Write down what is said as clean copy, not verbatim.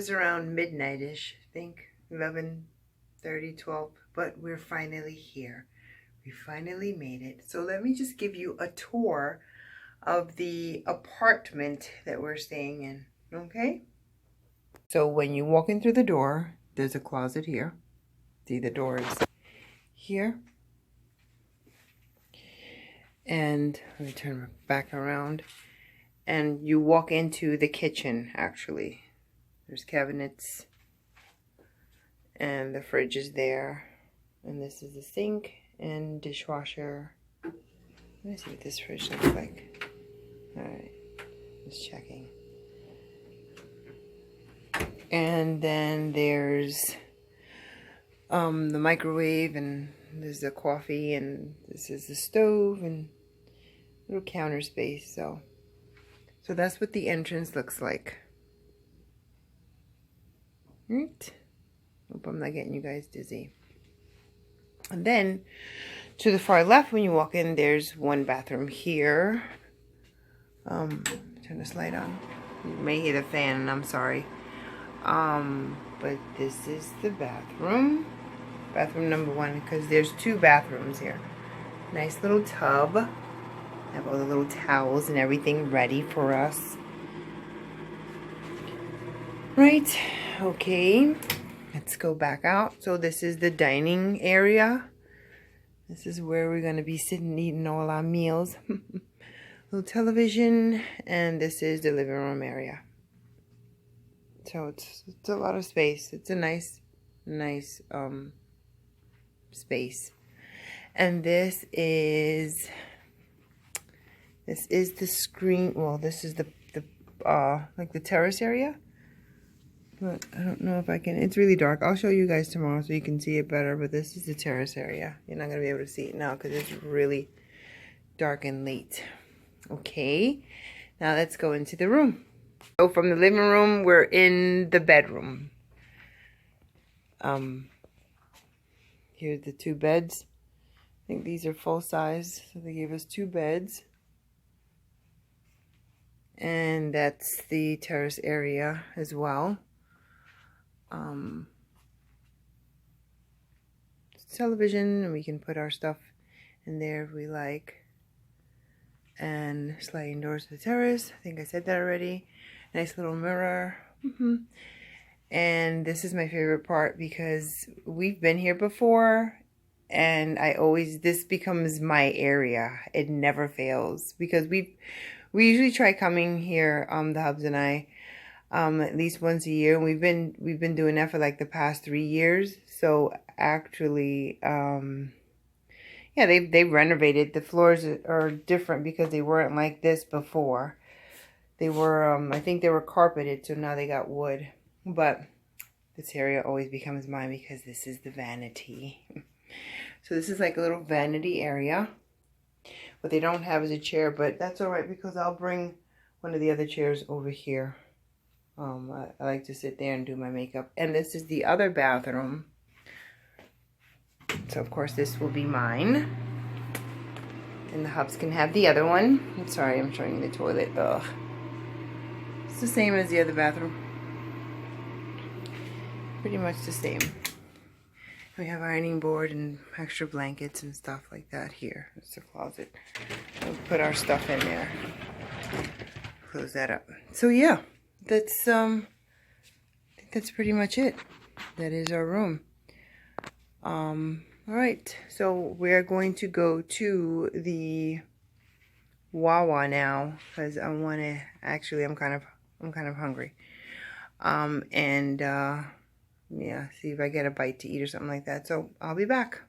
was around midnight-ish, I think, 11:30, 12, but we're finally here. We finally made it. So let me just give you a tour of the apartment that we're staying in, okay? So when you walk in through the door, there's a closet here. See, the door is here. And let me turn back around. And you walk into the kitchen, actually. There's cabinets. And the fridge is there. And this is the sink and dishwasher. Let me see what this fridge looks like. Alright, just checking. And then there's the microwave, and there's the coffee, and this is the stove, and little counter space. So that's what the entrance looks like. Right? Hope I'm not getting you guys dizzy. And then to the far left, when you walk in, there's one bathroom here. Turn this light on. You may hear the fan, and I'm sorry. But this is the bathroom. Bathroom number one, because there's two bathrooms here. Nice little tub. Have all the little towels and everything ready for us. Right, okay. Let's go back out. So this is the dining area. This is where we're going to be sitting eating all our meals. Little television, and this is the living room area. So it's a lot of space. It's a nice space. And this is the screen. Well, this is the like the terrace area. But I don't know if I can. It's really dark. I'll show you guys tomorrow so you can see it better. But this is the terrace area. You're not gonna be able to see it now because it's really dark and late. Okay, now let's go into the room. So from the living room, we're in the bedroom. Here's the two beds. I think these are full size, so they gave us two beds. And that's the terrace area as well. Television, and we can put our stuff in there if we like. And sliding doors to the terrace. I think I said that already. Nice little mirror. And this is my favorite part because we've been here before, and this becomes my area. It never fails because we usually try coming here, the hubs and I, at least once a year. And we've been doing that for like the past 3 years. So actually, yeah, they renovated. The floors are different because they weren't like this before. They were, I think they were carpeted, so now they got wood. But this area always becomes mine because this is the vanity. So this is like a little vanity area. What they don't have is a chair, but that's all right because I'll bring one of the other chairs over here. I like to sit there and do my makeup. And this is the other bathroom. So of course this will be mine. And the hubs can have the other one. I'm sorry, I'm showing the toilet. Ugh. It's the same as the other bathroom. Pretty much the same. We have ironing board and extra blankets and stuff like that here. It's the closet. We'll put our stuff in there. Close that up. So yeah, that's I think that's pretty much it. That is our room. Alright, so we're going to go to the Wawa now because I want to, actually I'm kind of hungry. Yeah, see if I get a bite to eat or something like that. So I'll be back.